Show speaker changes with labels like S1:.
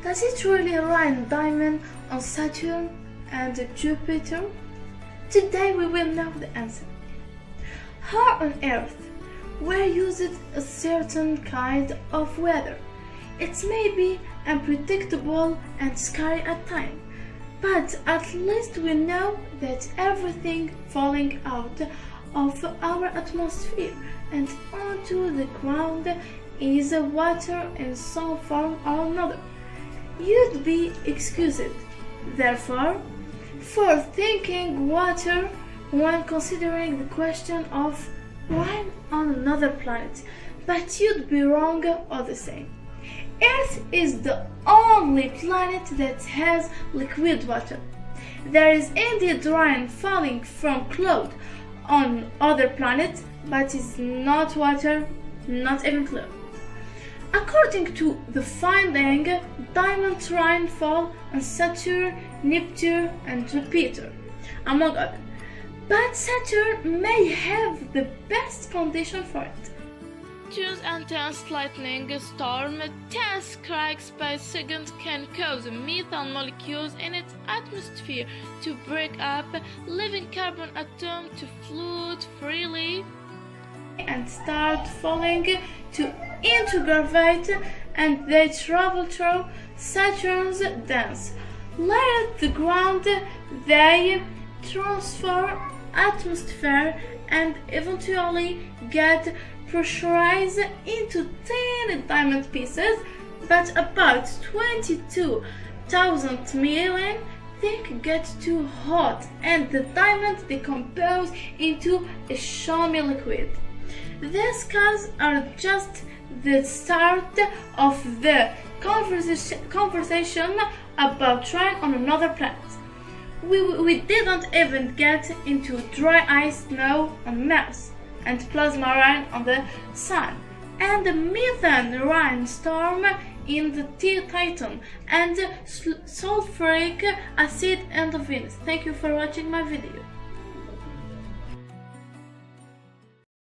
S1: Does it really rain diamond on Saturn and Jupiter? Today we will know the answer. How on earth were used a certain kind of weather? It may be unpredictable and scary at times, but at least we know that everything falling out of our atmosphere and onto the ground is water in some form or another. You'd be excused, therefore, for thinking water when considering the question of rain on another planet, but you'd be wrong all the same. Earth is the only planet that has liquid water. There is indeed rain falling from clouds on other planets, but it's not water, not even cloud. According to the finding, diamond rain fall on Saturn, Neptune and Jupiter, among others. But Saturn may have the best condition for it.
S2: Neptune's intense lightning storm, 10 strikes per second, can cause methane molecules in its atmosphere to break up, leaving carbon atoms to float freely
S1: and start falling to integrate, and they travel through Saturn's dense layer the ground. They transfer atmosphere and eventually get pressurized into tiny diamond pieces, but about 22,000 million they get too hot and the diamond decomposes into a shiny liquid. These causes are just the start of the conversation about rain on another planet. We didn't even get into dry ice snow on Mars and plasma rain on the Sun, and the methane rainstorm in the Titan, and sulfuric acid on the Venus. Thank you for watching my video.